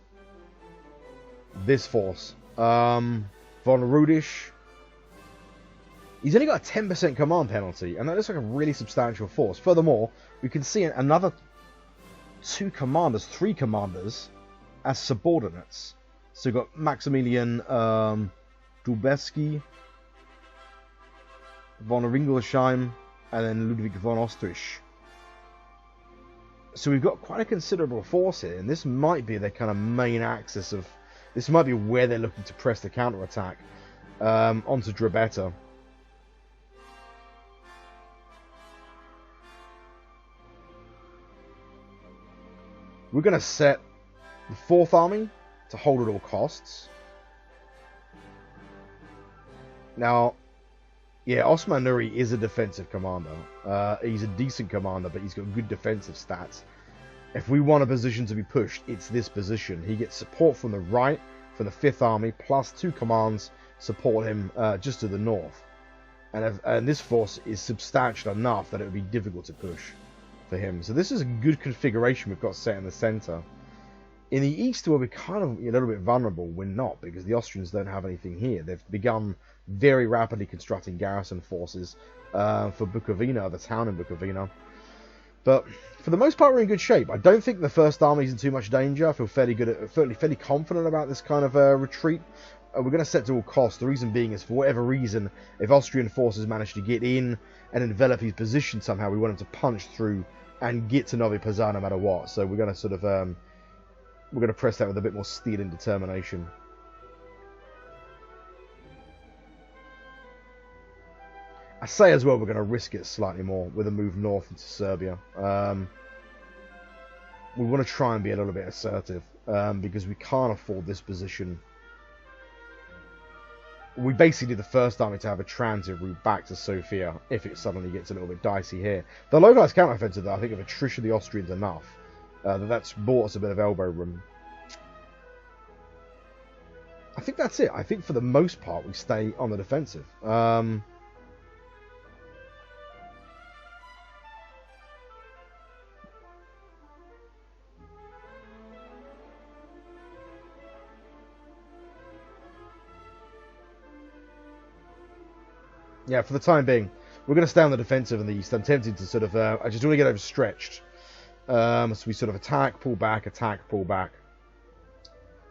this force. Von Rudisch. He's only got a 10% command penalty, and that looks like a really substantial force. Furthermore, we can see another 3 commanders as subordinates. So we've got Maximilian Dubevsky, von Ringelsheim, and then Ludwig von Ostrich. So we've got quite a considerable force here, and this might be their kind of main axis of... This might be where they're looking to press the counterattack onto Drobeta. We're going to set the 4th Army to hold at all costs. Now, yeah, Osman Nuri is a defensive commander. He's a decent commander, but he's got good defensive stats. If we want a position to be pushed, it's this position. He gets support from the right, from the 5th Army, plus 2 commands support him just to the north. And this force is substantial enough that it would be difficult to push for him. So this is a good configuration we've got set in the center. In the east, where we're kind of a little bit vulnerable, we're not, because the Austrians don't have anything here. They've begun very rapidly constructing garrison forces for Bukovina, the town in Bukovina. But for the most part, we're in good shape. I don't think the First Army is in too much danger. I feel fairly confident about this kind of retreat. We're going to set to all costs. The reason being is, for whatever reason, if Austrian forces manage to get in and envelop his position somehow, we want him to punch through and get to Novi Pazar no matter what. So we're going to sort of we're going to press that with a bit more steel and determination. I say as well, we're going to risk it slightly more with a move north into Serbia. We want to try and be a little bit assertive because we can't afford this position we basically need the first army to have a transit route back to Sofia if it suddenly gets a little bit dicey here. The localized counteroffensive, though, I think, have attrition the Austrians enough that's bought us a bit of elbow room. I think that's it. I think for the most part we stay on the defensive. Yeah, for the time being, we're going to stay on the defensive in the east. I'm tempted to sort of, I just want to get overstretched. So we sort of attack, pull back, attack, pull back.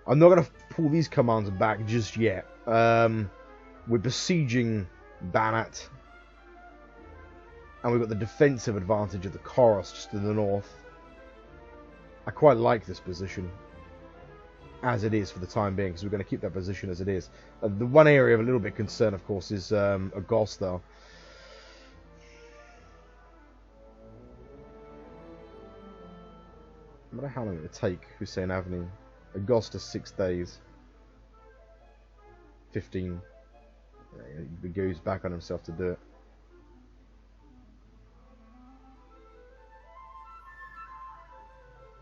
I'm not going to pull these commands back just yet. We're besieging Banat. And we've got the defensive advantage of the Koros just to the north. I quite like this position as it is for the time being, because we're going to keep that position as it is. The one area of a little bit concern, of course, is Augusta. I wonder how long it would take Hussein Avenue. Augusta, 6 days. 15. Yeah, he goes back on himself to do it.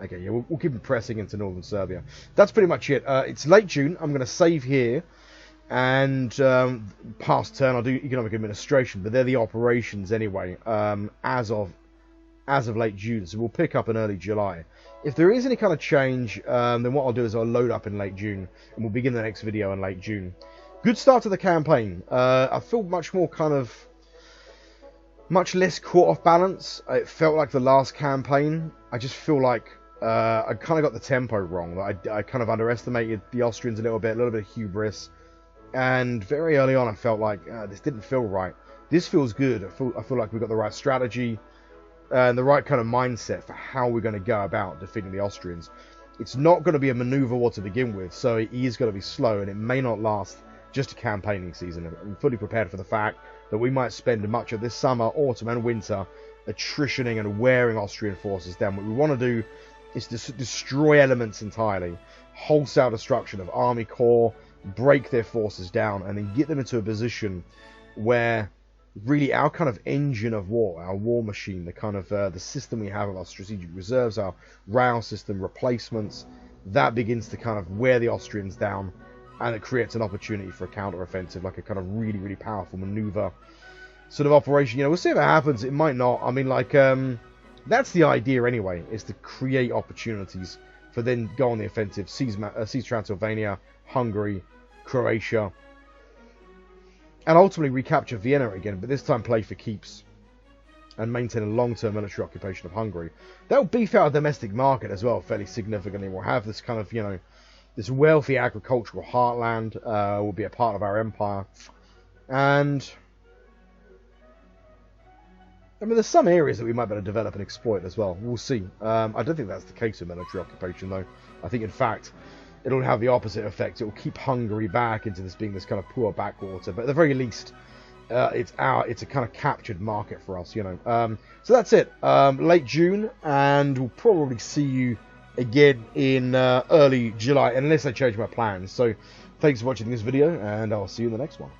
Okay, yeah, we'll keep pressing into northern Serbia. That's pretty much it. It's late June. I'm going to save here. And past turn, I'll do economic administration. But they're the operations anyway, as of late June. So we'll pick up in early July. If there is any kind of change, then what I'll do is I'll load up in late June. And we'll begin the next video in late June. Good start to the campaign. I feel much more kind of... much less caught off balance. It felt like the last campaign. I just feel like... I kind of got the tempo wrong. I kind of underestimated the Austrians a little bit of hubris. And very early on I felt like this didn't feel right. This feels good. I feel like we've got the right strategy and the right kind of mindset for how we're going to go about defeating the Austrians. It's not going to be a maneuver war to begin with, so it is going to be slow and it may not last just a campaigning season. I'm fully prepared for the fact that we might spend much of this summer, autumn and winter attritioning and wearing Austrian forces down. What we want to do is to destroy elements entirely, wholesale destruction of army corps, break their forces down, and then get them into a position where really our kind of engine of war, our war machine, the kind of the system we have of our strategic reserves, our rail system, replacements, that begins to kind of wear the Austrians down, and it creates an opportunity for a counter-offensive, like a kind of really, really powerful maneuver sort of operation. You know, we'll see if it happens. It might not. I mean, like, that's the idea anyway, is to create opportunities for then go on the offensive, seize Transylvania, Hungary, Croatia, and ultimately recapture Vienna again, but this time play for keeps and maintain a long-term military occupation of Hungary. That'll beef out a domestic market as well fairly significantly. We'll have this kind of, you know, this wealthy agricultural heartland will be a part of our empire. And I mean, there's some areas that we might be able to develop and exploit as well. We'll see. I don't think that's the case with military occupation, though. I think, in fact, it'll have the opposite effect. It will keep Hungary back into this being this kind of poor backwater. But at the very least, it's a kind of captured market for us, you know. So that's it. Late June, and we'll probably see you again in early July, unless I change my plans. So thanks for watching this video, and I'll see you in the next one.